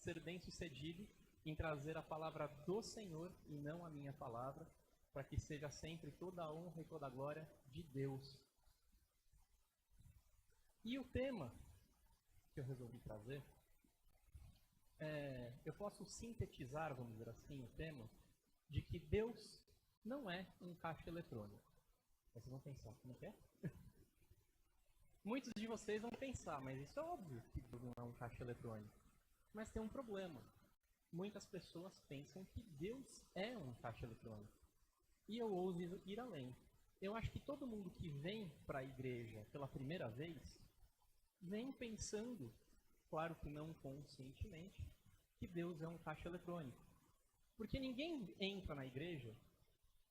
ser bem-sucedido em trazer a palavra do Senhor e não a minha palavra, para que seja sempre toda a honra e toda a glória de Deus. E o tema que eu resolvi trazer, eu posso sintetizar, vamos dizer assim, o tema, de que Deus não é um caixa eletrônico. Vocês vão pensar, como é que é? Muitos de vocês vão pensar, mas isso é óbvio que Deus não é um caixa eletrônico. Mas tem um problema. Muitas pessoas pensam que Deus é um caixa eletrônico. E eu ouso ir além. Eu acho que todo mundo que vem para a igreja pela primeira vez, vem pensando, claro que não conscientemente, que Deus é um caixa eletrônico. Porque ninguém entra na igreja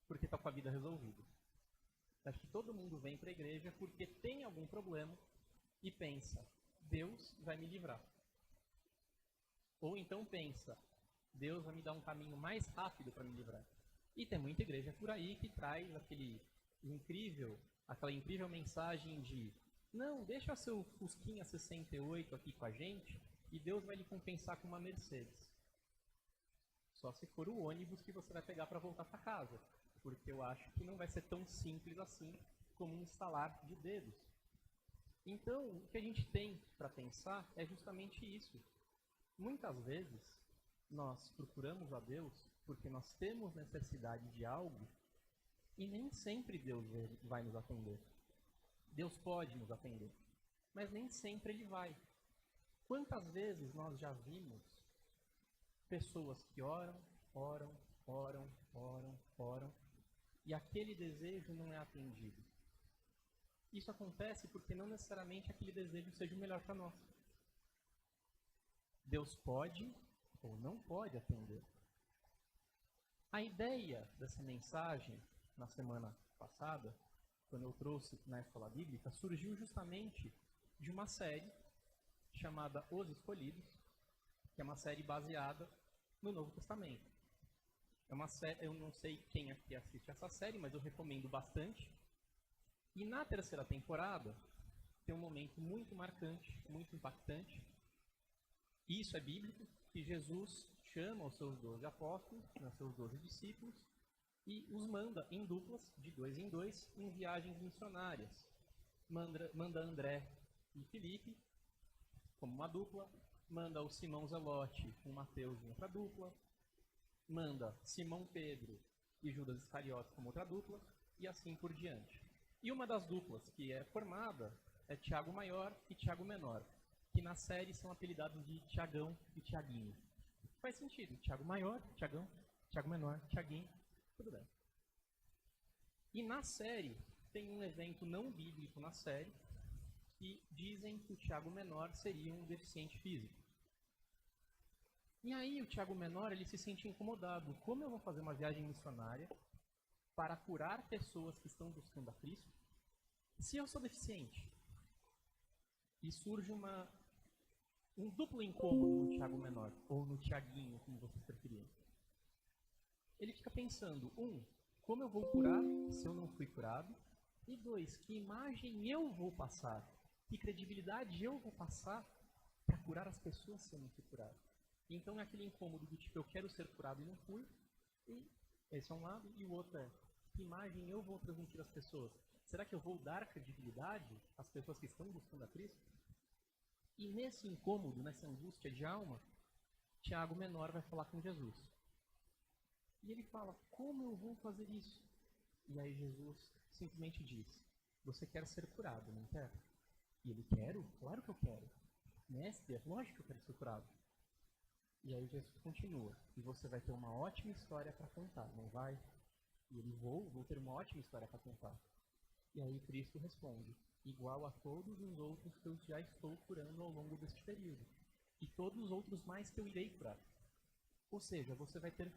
porque está com a vida resolvida. Acho que todo mundo vem para a igreja porque tem algum problema e pensa, Deus vai me livrar. Ou então pensa, Deus vai me dar um caminho mais rápido para me livrar. E tem muita igreja por aí que traz aquela incrível mensagem de não, deixa seu Fusquinha 68 aqui com a gente e Deus vai lhe compensar com uma Mercedes. Só se for o ônibus que você vai pegar para voltar para casa. Porque eu acho que não vai ser tão simples assim como um estalar de dedos. Então, o que a gente tem para pensar é justamente isso. Muitas vezes, nós procuramos a Deus porque nós temos necessidade de algo e nem sempre Deus vai nos atender. Deus pode nos atender, mas nem sempre Ele vai. Quantas vezes nós já vimos pessoas que oram, e aquele desejo não é atendido? Isso acontece porque não necessariamente aquele desejo seja o melhor para nós. Deus pode ou não pode atender. A ideia dessa mensagem, na semana passada, quando eu trouxe na escola bíblica, surgiu justamente de uma série chamada Os Escolhidos, que é uma série baseada no Novo Testamento. É uma série, eu não sei quem aqui assiste essa série, mas eu recomendo bastante. E na terceira temporada, tem um momento muito marcante, muito impactante. Isso é bíblico, que Jesus chama os seus 12 apóstolos, os seus 12 discípulos, e os manda em duplas, de 2 em 2, em viagens missionárias. Manda André e Filipe, como uma dupla, manda o Simão Zelote com Mateus em outra dupla, manda Simão Pedro e Judas Iscariotes como outra dupla, e assim por diante. E uma das duplas que é formada é Tiago Maior e Tiago Menor, que na série são apelidados de Tiagão e Tiaguinho. Faz sentido, Tiago Maior, Tiagão, Tiago Menor, Tiaguinho, tudo bem. E na série, tem um evento não bíblico na série, que dizem que o Tiago Menor seria um deficiente físico. E aí o Tiago Menor, ele se sente incomodado. Como eu vou fazer uma viagem missionária para curar pessoas que estão buscando a Cristo se eu sou deficiente? E surge um duplo incômodo no Tiago Menor, ou no Tiaguinho, como vocês preferirem. Ele fica pensando, como eu vou curar se eu não fui curado? E 2, que imagem eu vou passar? Que credibilidade eu vou passar para curar as pessoas se eu não fui curado? Então é aquele incômodo do tipo, eu quero ser curado e não fui. E esse é um lado. E o outro é, que imagem eu vou transmitir às pessoas? Será que eu vou dar credibilidade às pessoas que estão buscando a Cristo? E nesse incômodo, nessa angústia de alma, Tiago Menor vai falar com Jesus. E ele fala, como eu vou fazer isso? E aí Jesus simplesmente diz, você quer ser curado, não quer? E ele, quero? Claro que eu quero. Mestre, é lógico que eu quero ser curado. E aí Jesus continua, e você vai ter uma ótima história para contar, não vai? E ele, vou ter uma ótima história para contar. E aí Cristo responde, igual a todos os outros que eu já estou curando ao longo deste período. E todos os outros mais que eu irei curar. Ou seja, você vai ter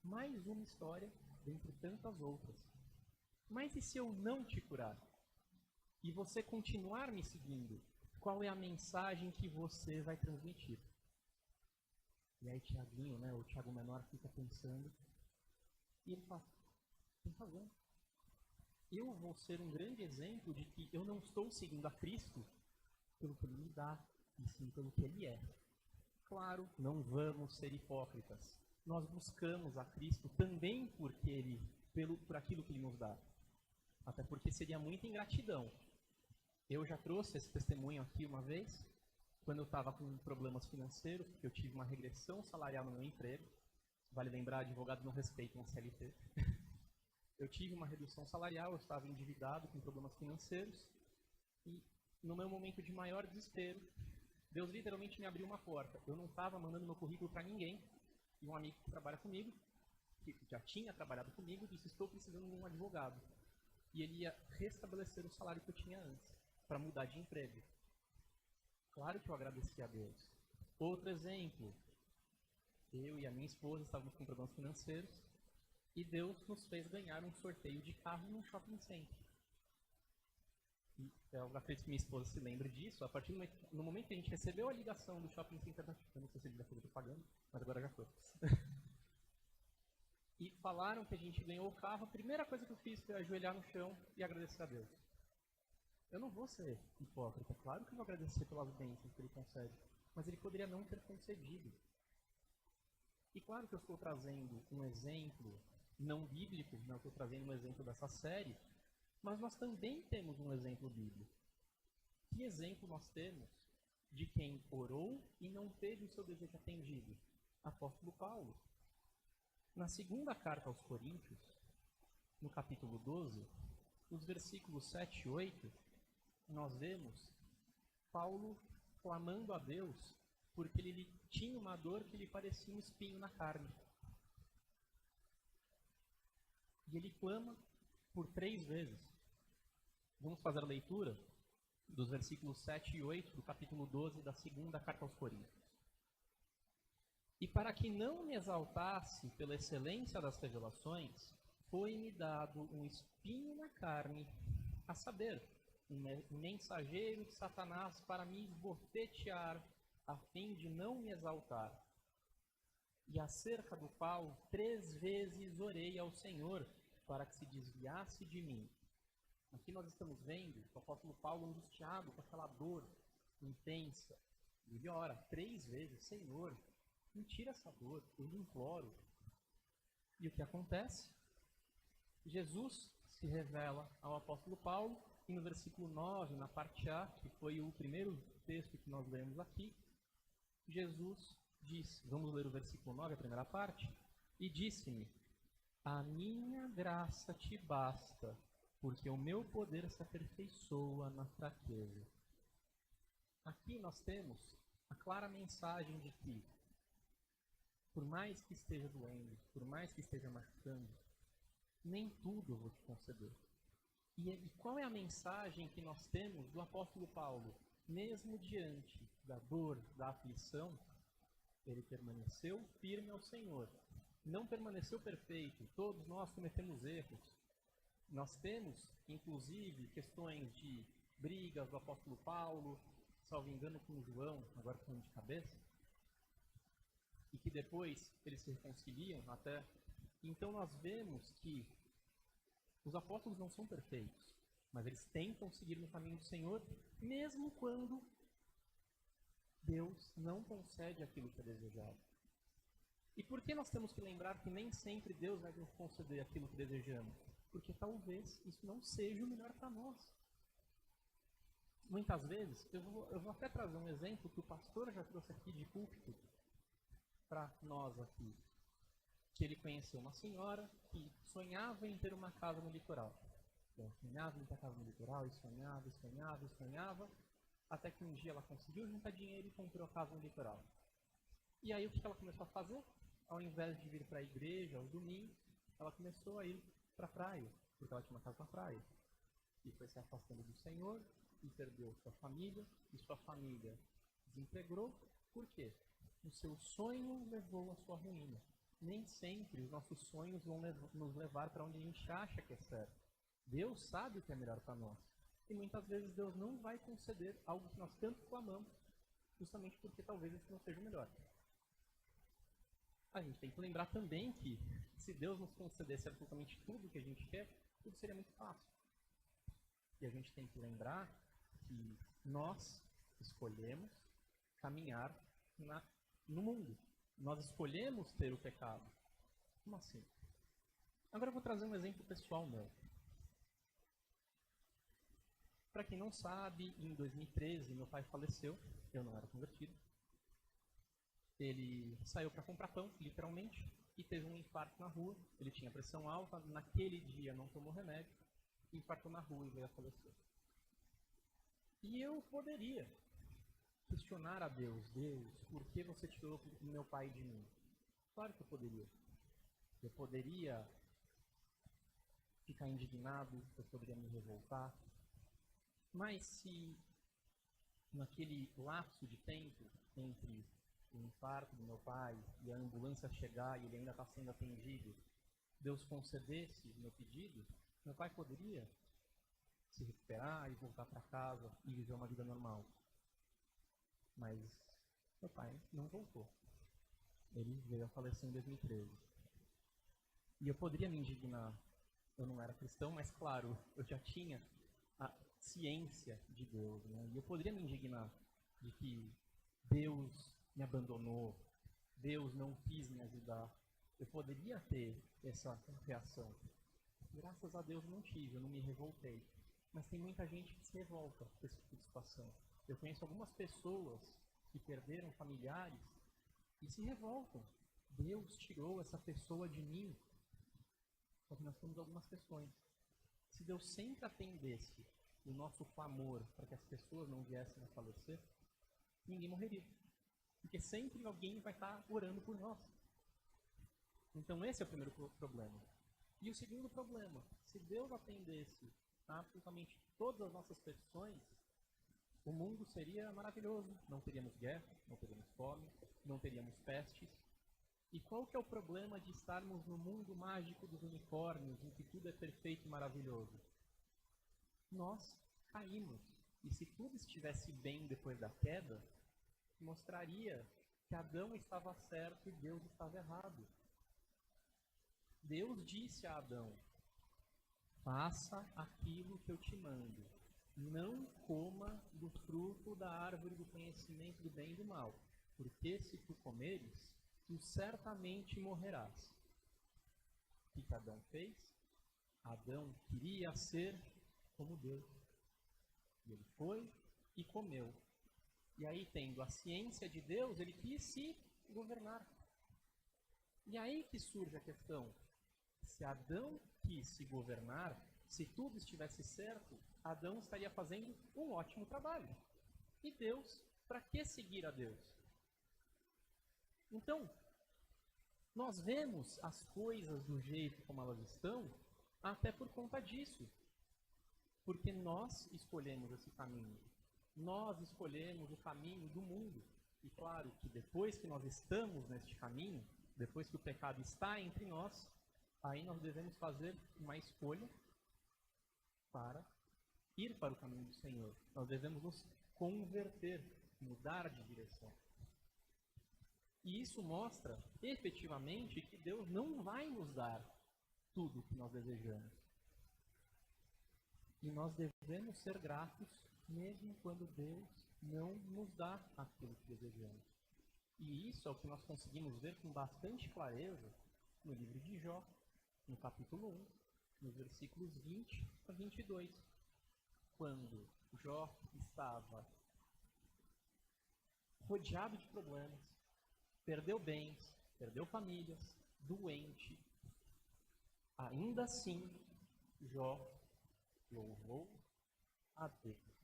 mais uma história dentre tantas outras. Mas e se eu não te curar? E você continuar me seguindo? Qual é a mensagem que você vai transmitir? E aí Tiaguinho, o Tiago Menor, fica pensando. E ele fala, tem razão. Eu vou ser um grande exemplo de que eu não estou seguindo a Cristo pelo que Ele me dá, e sim pelo que Ele é. Claro, não vamos ser hipócritas. Nós buscamos a Cristo também por aquilo que Ele nos dá. Até porque seria muita ingratidão. Eu já trouxe esse testemunho aqui uma vez, quando eu estava com problemas financeiros, porque eu tive uma regressão salarial no meu emprego. Vale lembrar, advogados não respeitam a CLT. Eu tive uma redução salarial, eu estava endividado com problemas financeiros, e no meu momento de maior desespero, Deus literalmente me abriu uma porta. Eu não estava mandando meu currículo para ninguém, e um amigo que trabalha comigo, que já tinha trabalhado comigo, disse: estou precisando de um advogado. E ele ia restabelecer o salário que eu tinha antes, para mudar de emprego. Claro que eu agradeci a Deus. Outro exemplo, eu e a minha esposa estávamos com problemas financeiros, e Deus nos fez ganhar um sorteio de carro num shopping center. E eu acredito que minha esposa se lembre disso. A partir do momento que a gente recebeu a ligação do shopping center, eu não sei se ele já foi propaganda, mas agora já foi. E falaram que a gente ganhou o carro. A primeira coisa que eu fiz foi ajoelhar no chão e agradecer a Deus. Eu não vou ser hipócrita. Claro que eu vou agradecer pelas bênçãos que Ele concede, mas Ele poderia não ter concedido. E claro que eu estou trazendo um exemplo não bíblico, não estou trazendo um exemplo dessa série, mas nós também temos um exemplo bíblico. Que exemplo nós temos de quem orou e não teve o seu desejo atendido? Apóstolo Paulo. Na segunda carta aos Coríntios, no capítulo 12, nos versículos 7 e 8, nós vemos Paulo clamando a Deus porque ele tinha uma dor que lhe parecia um espinho na carne. E ele clama por 3 vezes. Vamos fazer a leitura dos versículos 7 e 8 do capítulo 12 da segunda carta aos Coríntios. E para que não me exaltasse pela excelência das revelações, foi-me dado um espinho na carne, a saber, um mensageiro de Satanás para me esbofetear, a fim de não me exaltar. E acerca do qual 3 vezes orei ao Senhor, para que se desviasse de mim. Aqui nós estamos vendo o apóstolo Paulo angustiado com aquela dor intensa. Ele ora 3 vezes: Senhor, me tira essa dor, eu lhe imploro. E o que acontece? Jesus se revela ao apóstolo Paulo, e no versículo 9, na parte A, que foi o primeiro texto que nós lemos aqui, Jesus diz, vamos ler o versículo 9, a primeira parte, e disse-me: a minha graça te basta, porque o meu poder se aperfeiçoa na fraqueza. Aqui nós temos a clara mensagem de que, por mais que esteja doendo, por mais que esteja machucando, nem tudo eu vou te conceder. E qual é a mensagem que nós temos do apóstolo Paulo? Mesmo diante da dor, da aflição, ele permaneceu firme ao Senhor. Não permaneceu perfeito, todos nós cometemos erros. Nós temos, inclusive, questões de brigas do apóstolo Paulo, salvo engano com João, agora falando de cabeça, e que depois eles se reconciliam até. Então nós vemos que os apóstolos não são perfeitos, mas eles tentam seguir no caminho do Senhor, mesmo quando Deus não concede aquilo que é desejado. E por que nós temos que lembrar que nem sempre Deus vai nos conceder aquilo que desejamos? Porque talvez isso não seja o melhor para nós. Muitas vezes, eu vou até trazer um exemplo que o pastor já trouxe aqui de púlpito para nós aqui. Que ele conheceu uma senhora que sonhava em ter uma casa no litoral. Ela sonhava em ter uma casa no litoral, e sonhava, até que um dia ela conseguiu juntar dinheiro e comprou a casa no litoral. E aí o que ela começou a fazer? Ao invés de vir para a igreja aos domingos, ela começou a ir para a praia, porque ela tinha uma casa na praia. E foi se afastando do Senhor, e perdeu sua família, e sua família desintegrou. Por quê? O seu sonho levou à sua ruína. Nem sempre os nossos sonhos vão nos levar para onde a gente acha que é certo. Deus sabe o que é melhor para nós. E muitas vezes Deus não vai conceder algo que nós tanto clamamos, justamente porque talvez isso não seja o melhor. A gente tem que lembrar também que, se Deus nos concedesse absolutamente tudo o que a gente quer, tudo seria muito fácil. E a gente tem que lembrar que nós escolhemos caminhar na no mundo. Nós escolhemos ter o pecado. Como assim? Agora eu vou trazer um exemplo pessoal meu. Para quem não sabe, em 2013 meu pai faleceu, eu não era convertido. Ele saiu para comprar pão, literalmente, e teve um infarto na rua. Ele tinha pressão alta, naquele dia não tomou remédio, infartou na rua e veio a falecer. E eu poderia questionar a Deus, por que você tirou o meu pai de mim? Claro que eu poderia. Eu poderia ficar indignado, eu poderia me revoltar. Mas se naquele lapso de tempo entre o infarto do meu pai e a ambulância chegar e ele ainda está sendo atendido, Deus concedesse o meu pedido, meu pai poderia se recuperar e voltar para casa e viver uma vida normal. Mas meu pai não voltou. Ele veio a falecer em 2013. E eu poderia me indignar. Eu não era cristão, mas claro, eu já tinha a ciência de Deus, né? E eu poderia me indignar de que Deus me abandonou, Deus não quis me ajudar. Eu poderia ter essa reação. Graças a Deus não tive, eu não me revoltei. Mas tem muita gente que se revolta com esse tipo de situação. Eu conheço algumas pessoas que perderam familiares e se revoltam. Deus tirou essa pessoa de mim. Só que nós temos algumas questões. Se Deus sempre atendesse o nosso clamor para que as pessoas não viessem a falecer, ninguém morreria. Porque sempre alguém vai estar orando por nós. Então esse é o primeiro problema. E o segundo problema, se Deus atendesse a absolutamente todas as nossas petições, o mundo seria maravilhoso. Não teríamos guerra, não teríamos fome, não teríamos pestes. E qual que é o problema de estarmos no mundo mágico dos unicórnios, em que tudo é perfeito e maravilhoso? Nós caímos. E se tudo estivesse bem depois da queda, mostraria que Adão estava certo e Deus estava errado. Deus disse a Adão: faça aquilo que eu te mando. Não coma do fruto da árvore do conhecimento do bem e do mal, porque se tu comeres, tu certamente morrerás. O que Adão fez? Adão queria ser como Deus. E ele foi e comeu. E aí, tendo a ciência de Deus, ele quis se governar. E aí que surge a questão. Se Adão quis se governar, se tudo estivesse certo, Adão estaria fazendo um ótimo trabalho. E Deus, para que seguir a Deus? Então, nós vemos as coisas do jeito como elas estão, até por conta disso. Porque nós escolhemos esse caminho. Nós escolhemos o caminho do mundo. E claro que depois que nós estamos neste caminho, depois que o pecado está entre nós, aí nós devemos fazer uma escolha para ir para o caminho do Senhor. Nós devemos nos converter, mudar de direção. E isso mostra, efetivamente, que Deus não vai nos dar tudo o que nós desejamos. E nós devemos ser gratos, mesmo quando Deus não nos dá aquilo que desejamos. E isso é o que nós conseguimos ver com bastante clareza no livro de Jó, no capítulo 1, nos versículos 20 a 22. Quando Jó estava rodeado de problemas, perdeu bens, perdeu famílias, doente, ainda assim, Jó louvou a Deus.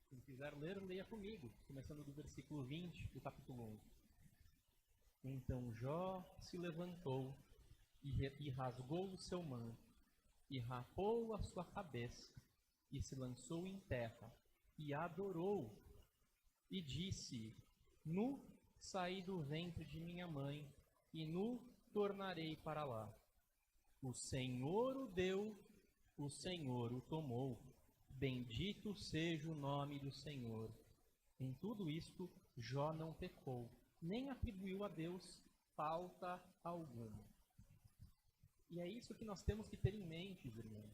Se quiser ler, leia comigo, começando do versículo 20 do capítulo 1. Então Jó se levantou e rasgou o seu manto, e rapou a sua cabeça, e se lançou em terra, e adorou, e disse: nu saí do ventre de minha mãe, e nu tornarei para lá. O Senhor o deu, o Senhor o tomou. Bendito seja o nome do Senhor. Em tudo isto, Jó não pecou, nem atribuiu a Deus falta alguma. E é isso que nós temos que ter em mente, irmãos.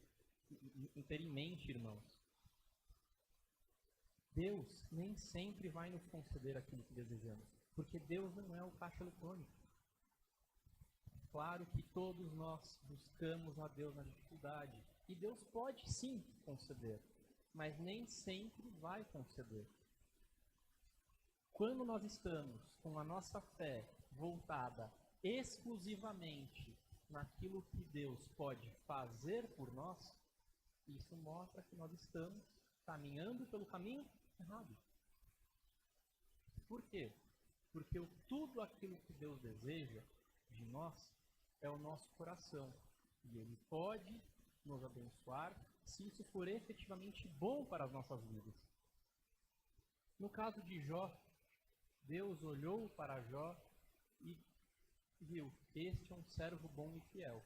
Deus nem sempre vai nos conceder aquilo que desejamos, porque Deus não é o caixa eletrônico. Claro que todos nós buscamos a Deus na dificuldade, e Deus pode sim conceder, mas nem sempre vai conceder. Quando nós estamos com a nossa fé voltada exclusivamente naquilo que Deus pode fazer por nós, isso mostra que nós estamos caminhando pelo caminho errado. Por quê? Porque tudo aquilo que Deus deseja de nós é o nosso coração. E Ele pode nos abençoar se isso for efetivamente bom para as nossas vidas. No caso de Jó, Deus olhou para Jó e viu, este é um servo bom e fiel.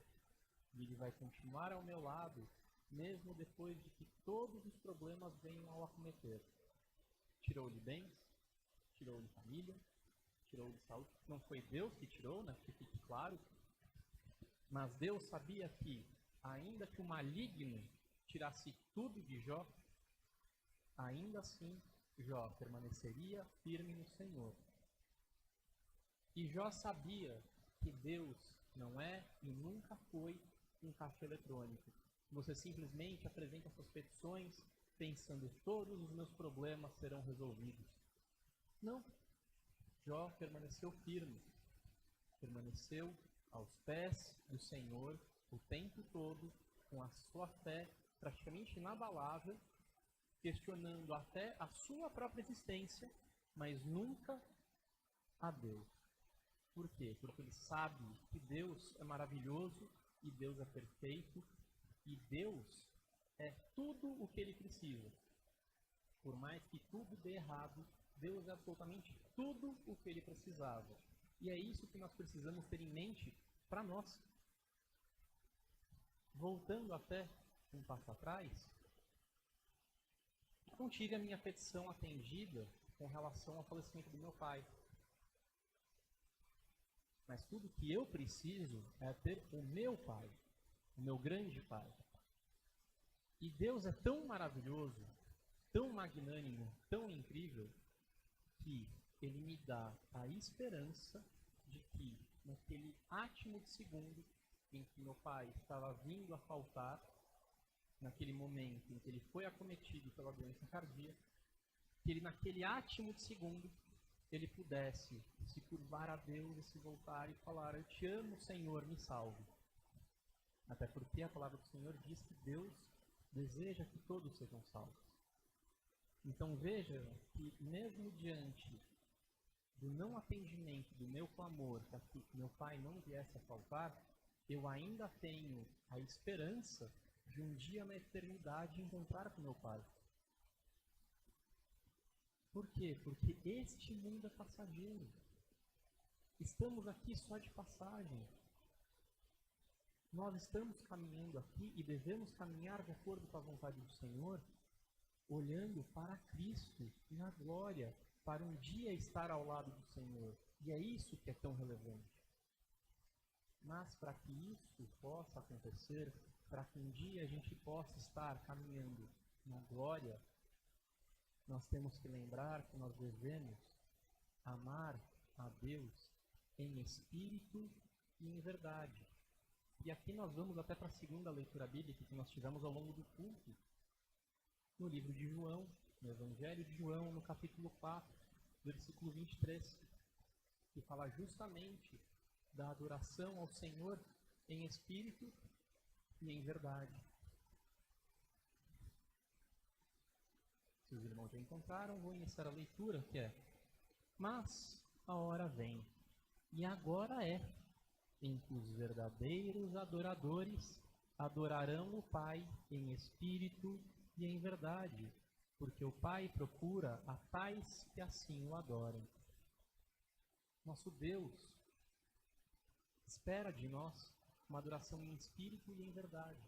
E ele vai continuar ao meu lado, mesmo depois de que todos os problemas venham ao acometer. Tirou-lhe bens, tirou-lhe família, tirou-lhe saúde. Não foi Deus que tirou, né? Que fique claro. Mas Deus sabia que, ainda que o maligno tirasse tudo de Jó, ainda assim Jó permaneceria firme no Senhor. E Jó sabia que Deus não é e nunca foi um caixa eletrônico. Você simplesmente apresenta suas petições pensando que todos os meus problemas serão resolvidos. Não. Jó permaneceu firme. Permaneceu aos pés do Senhor o tempo todo, com a sua fé praticamente inabalável, questionando até a sua própria existência, mas nunca a Deus. Por quê? Porque ele sabe que Deus é maravilhoso e Deus é perfeito e Deus é tudo o que ele precisa. Por mais que tudo dê errado, Deus é absolutamente tudo o que ele precisava. E é isso que nós precisamos ter em mente para nós. Voltando até um passo atrás, não tive a minha petição atendida com relação ao falecimento do meu pai. Mas tudo que eu preciso é ter o meu pai, o meu grande pai. E Deus é tão maravilhoso, tão magnânimo, tão incrível, que Ele me dá a esperança de que, naquele átimo de segundo em que meu pai estava vindo a faltar, naquele momento em que ele foi acometido pela doença cardíaca, que ele, naquele átimo de segundo, ele pudesse se curvar a Deus e se voltar e falar: eu te amo, Senhor, me salve. Até porque a palavra do Senhor diz que Deus deseja que todos sejam salvos. Então veja que mesmo diante do não atendimento do meu clamor para que meu pai não viesse a faltar, eu ainda tenho a esperança de um dia na eternidade encontrar com meu pai. Por quê? Porque este mundo é passageiro. Estamos aqui só de passagem. Nós estamos caminhando aqui e devemos caminhar de acordo com a vontade do Senhor, olhando para Cristo na glória, para um dia estar ao lado do Senhor. E é isso que é tão relevante. Mas para que isso possa acontecer, para que um dia a gente possa estar caminhando na glória, nós temos que lembrar que nós devemos amar a Deus em espírito e em verdade. E aqui nós vamos até para a segunda leitura bíblica que nós tivemos ao longo do culto, no livro de João, no Evangelho de João, no capítulo 4, versículo 23, que fala justamente da adoração ao Senhor em espírito e em verdade. Se os irmãos já encontraram, vou iniciar a leitura, que é: mas a hora vem, e agora é, em que os verdadeiros adoradores adorarão o Pai em espírito e em verdade, porque o Pai procura a tais que assim o adorem. Nosso Deus espera de nós uma adoração em espírito e em verdade.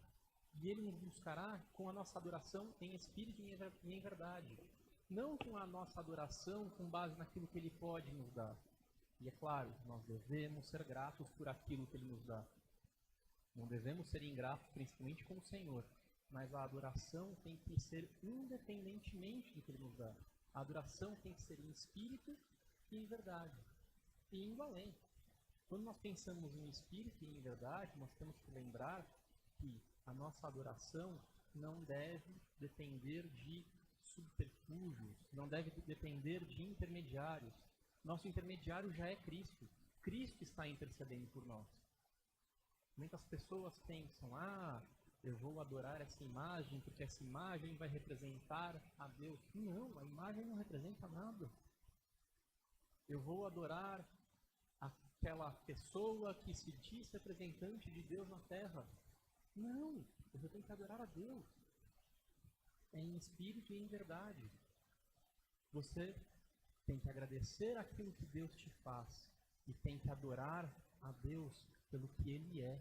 E Ele nos buscará com a nossa adoração em espírito e em verdade. Não com a nossa adoração com base naquilo que Ele pode nos dar. E é claro, nós devemos ser gratos por aquilo que Ele nos dá. Não devemos ser ingratos, principalmente com o Senhor. mas a adoração tem que ser independentemente do que ele nos dá. A adoração tem que ser em espírito e em verdade. E indo além. Quando nós pensamos em espírito e em verdade, nós temos que lembrar que a nossa adoração não deve depender de subterfúgios, não deve depender de intermediários. Nosso intermediário já é Cristo. Cristo está intercedendo por nós. Muitas pessoas pensam, eu vou adorar essa imagem porque essa imagem vai representar a Deus. Não, a imagem não representa nada. Eu vou adorar aquela pessoa que se diz representante de Deus na terra. Não, você tem que adorar a Deus. É em espírito e em verdade. Você tem que agradecer aquilo que Deus te faz e tem que adorar a Deus pelo que Ele é,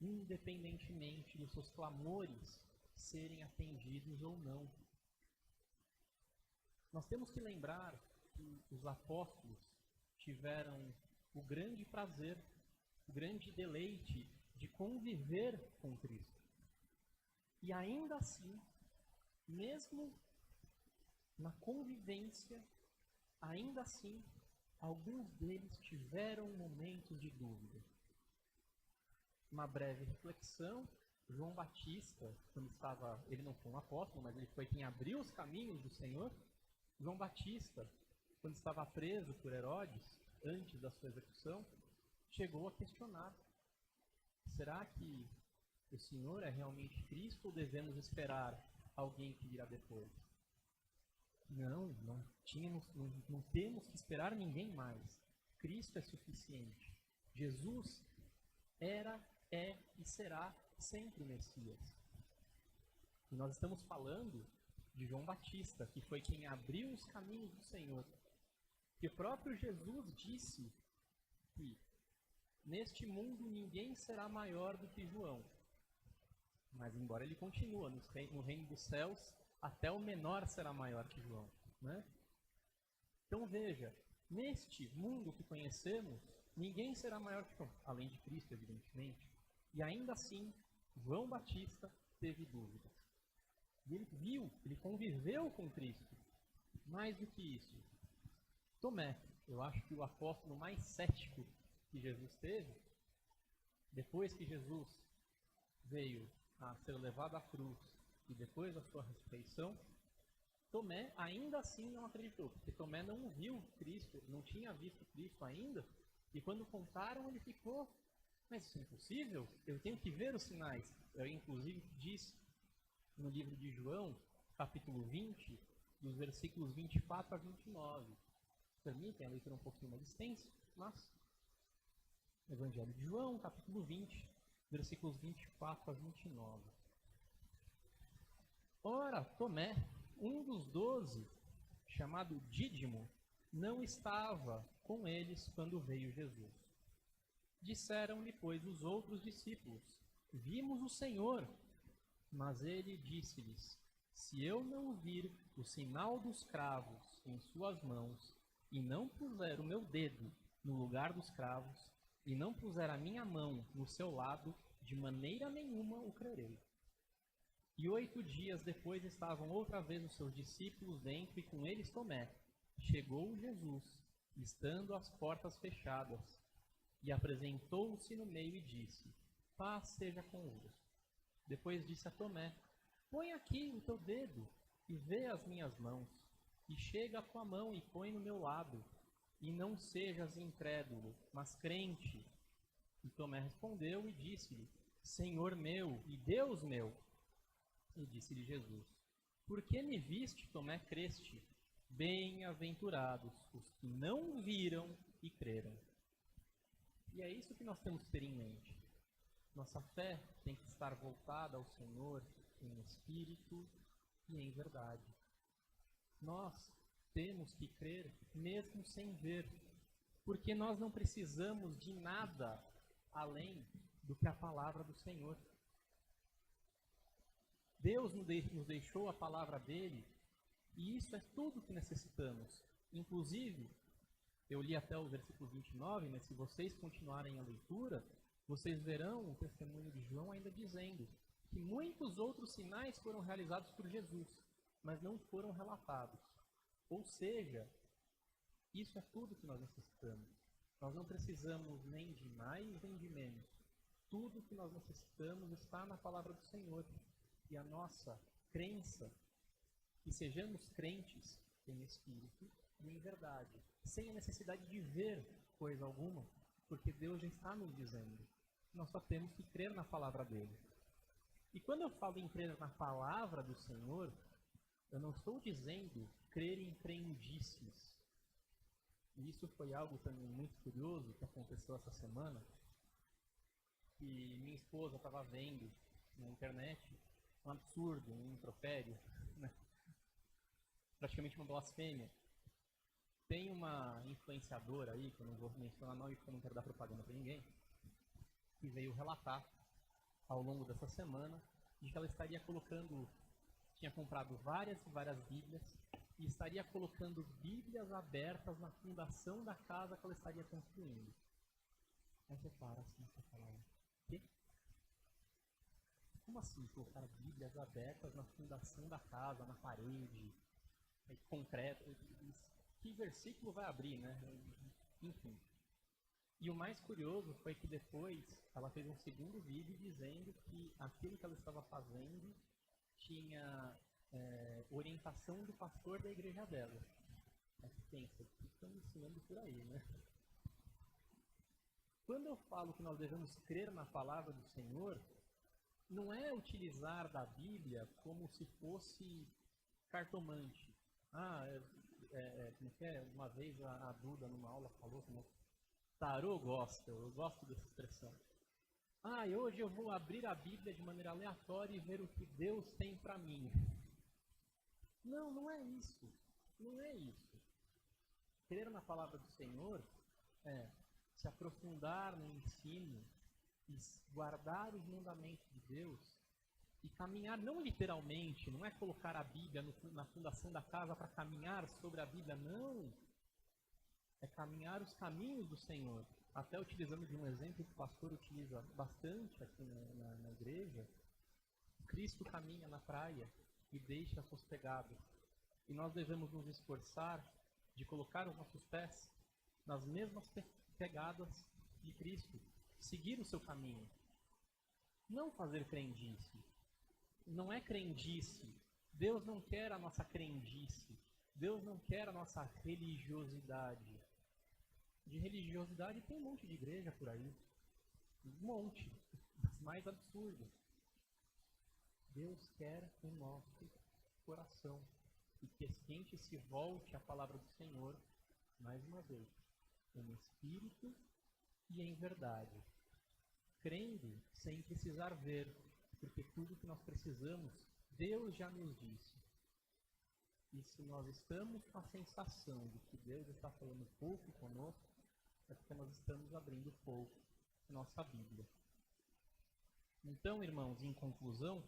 independentemente dos seus clamores serem atendidos ou não. Nós temos que lembrar que os apóstolos tiveram o grande prazer, o grande deleite de conviver com Cristo. E ainda assim, mesmo na convivência, ainda assim, alguns deles tiveram momentos de dúvida. Uma breve reflexão, João Batista, ele não foi um apóstolo, mas ele foi quem abriu os caminhos do Senhor. João Batista, quando estava preso por Herodes, antes da sua execução, chegou a questionar: será que o Senhor é realmente Cristo ou devemos esperar alguém que virá depois? Não temos que esperar ninguém mais. Cristo é suficiente. Jesus era, é e será sempre o Messias. E nós estamos falando de João Batista, que foi quem abriu os caminhos do Senhor. Que o próprio Jesus disse que neste mundo ninguém será maior do que João. Mas embora ele continue no reino dos céus, até o menor será maior que João, né? Então veja, neste mundo que conhecemos, ninguém será maior que João, além de Cristo, evidentemente. E ainda assim, João Batista teve dúvidas. E ele conviveu com Cristo. Mais do que isso, Tomé, eu acho que o apóstolo mais cético que Jesus teve, depois que Jesus veio a ser levado à cruz e depois da sua ressurreição, Tomé ainda assim não acreditou, porque Tomé não viu Cristo, não tinha visto Cristo ainda, e quando contaram ele ficou: mas isso é impossível, eu tenho que ver os sinais. Eu inclusive disse no livro de João, capítulo 20, dos versículos 24 a 29. Permitem a leitura um pouquinho mais extensa, mas Evangelho de João, capítulo 20, versículos 24 a 29. Ora, Tomé, um dos 12, chamado Dídimo, não estava com eles quando veio Jesus. Disseram-lhe, pois, os outros discípulos: vimos o Senhor. Mas ele disse-lhes: se eu não vir o sinal dos cravos em suas mãos, e não puser o meu dedo no lugar dos cravos, e não puser a minha mão no seu lado, de maneira nenhuma o crerei. E 8 dias depois estavam outra vez os seus discípulos dentro, e com eles Tomé. Chegou Jesus, estando as portas fechadas, e apresentou-se no meio e disse: paz seja convosco. Depois disse a Tomé: põe aqui o teu dedo e vê as minhas mãos, e chega a tua mão e põe no meu lado, e não sejas incrédulo, mas crente. E Tomé respondeu e disse-lhe: Senhor meu e Deus meu. E disse-lhe Jesus: por que me viste, Tomé, creste? Bem-aventurados os que não viram e creram. E é isso que nós temos que ter em mente. Nossa fé tem que estar voltada ao Senhor em espírito e em verdade. Nós temos que crer mesmo sem ver, porque nós não precisamos de nada além do que a palavra do Senhor. Deus nos deixou a palavra dele, e isso é tudo que necessitamos. Inclusive, eu li até o versículo 29, mas se vocês continuarem a leitura, vocês verão o testemunho de João ainda dizendo que muitos outros sinais foram realizados por Jesus, mas não foram relatados. Ou seja, isso é tudo que nós necessitamos. Nós não precisamos nem de mais nem de menos. Tudo que nós necessitamos está na palavra do Senhor. E a nossa crença, que sejamos crentes em espírito e em verdade, sem a necessidade de ver coisa alguma, porque Deus já está nos dizendo. Nós só temos que crer na palavra dele. E quando eu falo em crer na palavra do Senhor, eu não estou dizendo crer em crendices. E isso foi algo também muito curioso que aconteceu essa semana, que minha esposa estava vendo na internet um absurdo, um impropério, né? Praticamente uma blasfêmia. Tem uma influenciadora aí, que eu não vou mencionar nome porque eu não quero dar propaganda para ninguém, que veio relatar ao longo dessa semana de que ela estaria colocando, tinha comprado várias e várias Bíblias e estaria colocando Bíblias abertas na fundação da casa que ela estaria construindo. Aí você para assim, você fala, o quê? Como assim colocar Bíblias abertas na fundação da casa, na parede, concreto? Que versículo vai abrir, né? Enfim. E o mais curioso foi que depois ela fez um segundo vídeo dizendo que aquilo que ela estava fazendo tinha orientação do pastor da igreja dela. Mas pensa, o que estão ensinando por aí, né? Quando eu falo que nós devemos crer na palavra do Senhor, não é utilizar da Bíblia como se fosse cartomante. Como que é? Uma vez a Duda, numa aula, falou como tarô gospel, eu gosto dessa expressão. Hoje eu vou abrir a Bíblia de maneira aleatória e ver o que Deus tem para mim. Não, não é isso. Não é isso. Crer na palavra do Senhor é se aprofundar no ensino e guardar os mandamentos de Deus e caminhar, não literalmente, não é colocar a Bíblia na fundação da casa para caminhar sobre a Bíblia, não. É caminhar os caminhos do Senhor. Até utilizando de um exemplo que o pastor utiliza bastante aqui na igreja, Cristo caminha na praia e deixa as suas pegadas. E nós devemos nos esforçar de colocar os nossos pés nas mesmas pegadas de Cristo, seguir o seu caminho. Não fazer crendice. Não é crendice. Deus não quer a nossa crendice. Deus não quer a nossa religiosidade. De religiosidade tem um monte de igreja por aí. Um monte. Das mais absurdas. Deus quer o nosso coração. E que a gente se volte à palavra do Senhor, mais uma vez, em espírito e em verdade. Crendo sem precisar ver, porque tudo que nós precisamos, Deus já nos disse. E se nós estamos com a sensação de que Deus está falando pouco conosco, é porque nós estamos abrindo pouco nossa Bíblia. Então, irmãos, em conclusão,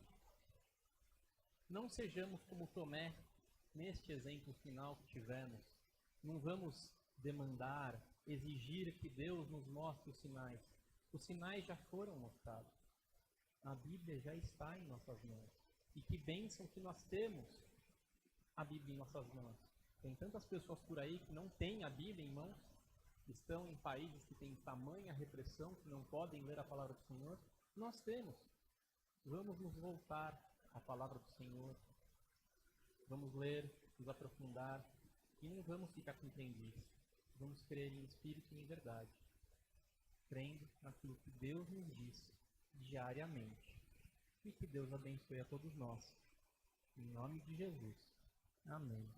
não sejamos como Tomé, neste exemplo final que tivemos. Não vamos demandar, exigir que Deus nos mostre os sinais. Os sinais já foram mostrados. A Bíblia já está em nossas mãos. E que bênção que nós temos a Bíblia em nossas mãos. Tem tantas pessoas por aí que não têm a Bíblia em mãos, estão em países que têm tamanha repressão, que não podem ler a palavra do Senhor. Nós temos. Vamos nos voltar à palavra do Senhor. Vamos ler, nos aprofundar e não vamos ficar com crendice. Vamos crer em espírito e em verdade, crendo naquilo que Deus nos diz diariamente. E que Deus abençoe a todos nós. Em nome de Jesus. Amém.